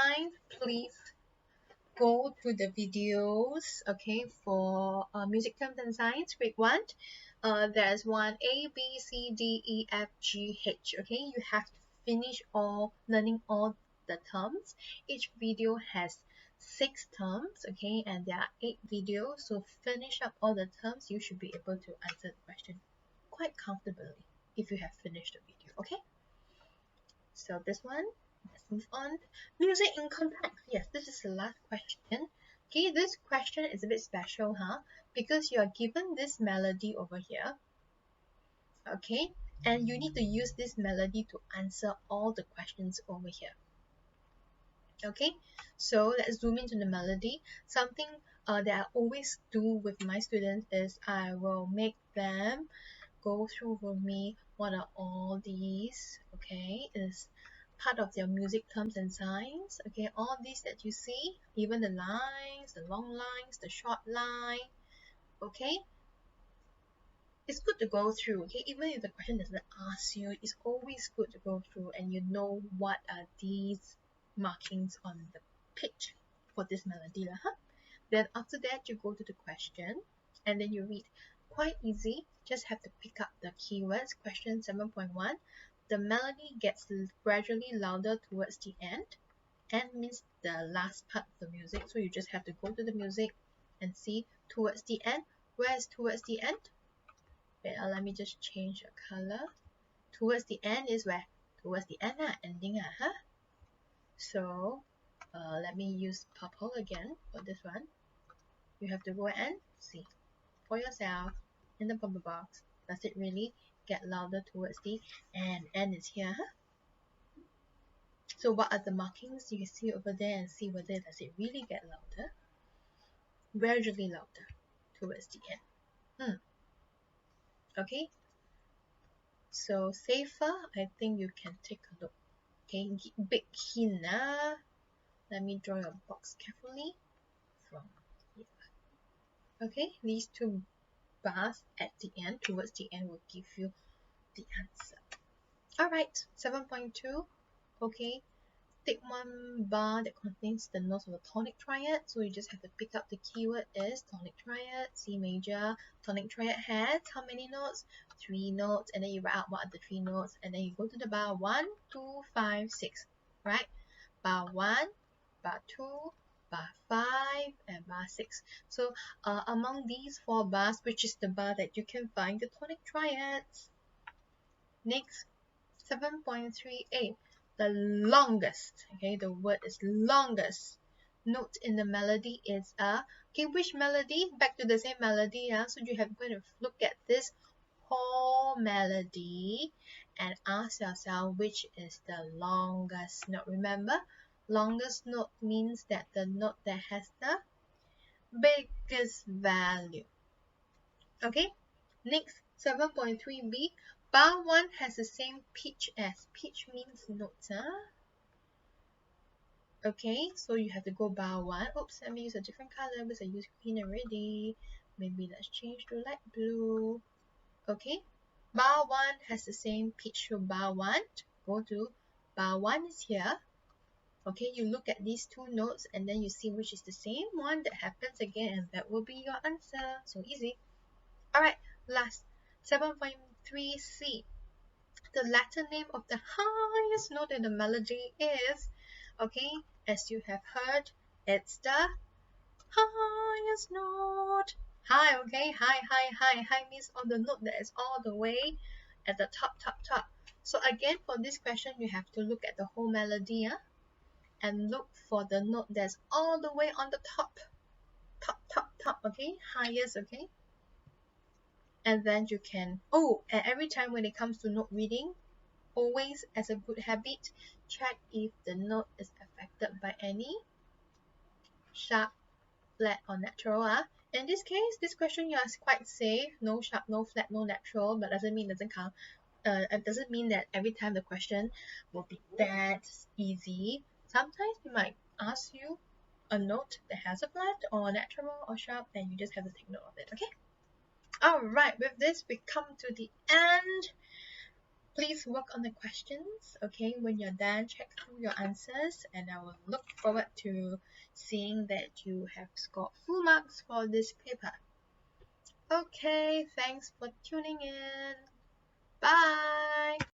mind, please go to the videos, okay, for music terms and signs, grade 1. There's one A, B, C, D, E, F, G, H, okay? You have to finish learning all the terms. Each video has 6 terms, okay, and there are 8 videos, so finish up all the terms. You should be able to answer the question quite comfortably if you have finished the video, okay? So this one, let's move on. Music in context. Yes, this is the last question. Okay, this question is a bit special, huh? Because you are given this melody over here, okay, and you need to use this melody to answer all the questions over here. Okay, so let's zoom into the melody. Something that I always do with my students is I will make them go through with me what are all these, okay, is part of their music terms and signs, okay, all these that you see, even the lines, the long lines, the short line, okay, it's good to go through, okay, even if the question doesn't ask you, it's always good to go through and you know what are these markings on the page for this melody, huh? Then after that, you go to the question and then you read. Quite easy, just have to pick up the keywords. Question 7.1, the melody gets gradually louder towards the end. End means the last part of the music, so you just have to go to the music and see towards the end. Where is towards the end? Wait, let me just change the color. Towards the end is where? Towards the end, ending, huh? So let me use purple again for this one. You have to go and see for yourself in the bubble box. Does it really get louder towards the end? End is here, huh? So what are the markings you can see over there and see whether does it really get louder? Gradually louder towards the end. Okay. So safer, I think you can take a look. Okay, big hint. Let me draw your box carefully from here. Okay, these two bars at the end, towards the end, will give you the answer. Alright, 7.2. Okay, take one bar that contains the notes of the tonic triad. So you just have to pick up the keyword is tonic triad, C major. Tonic triad has how many notes? 3 notes, and then you write out what are the 3 notes, and then you go to the bar 1, 2, 5, 6, right? Bar 1, bar 2, bar 5, and bar 6. So among these 4 bars, which is the bar that you can find the tonic triads? Next, 7.3a, the longest, okay, the word is longest note in the melody is okay, which melody? Back to the same melody, so you have to look at this whole melody and ask yourself which is the longest note. Remember, longest note means that the note that has the biggest value. Okay, next, 7.3b, bar 1 has the same pitch as. Pitch means notes, Okay, so you have to go bar 1. Oops, let me use a different color because I used green already. Maybe let's change to light blue. Okay, bar 1 has the same pitch, so bar 1, go to bar 1 is here. Okay, you look at these 2 notes and then you see which is the same one that happens again, and that will be your answer. So easy. Alright, last, 7.3c. The Latin name of the highest note in the melody is, okay, as you have heard, it's the highest note. High, okay, high means on the note that is all the way at the top. So again, for this question, you have to look at the whole melody, and look for the note that's all the way on the top, okay, highest, okay. And then you can, and every time when it comes to note reading, always as a good habit, check if the note is affected by any sharp, flat, or natural. In this case, this question you are quite safe. No sharp, no flat, no natural, but doesn't mean it doesn't count. It doesn't mean that every time the question will be that easy. Sometimes it might ask you a note that has a flat or natural or sharp, and you just have to take note of it. Okay. Alright, with this we come to the end. Please work on the questions, okay? When you're done, check through your answers, and I will look forward to seeing that you have scored full marks for this paper. Okay, thanks for tuning in. Bye!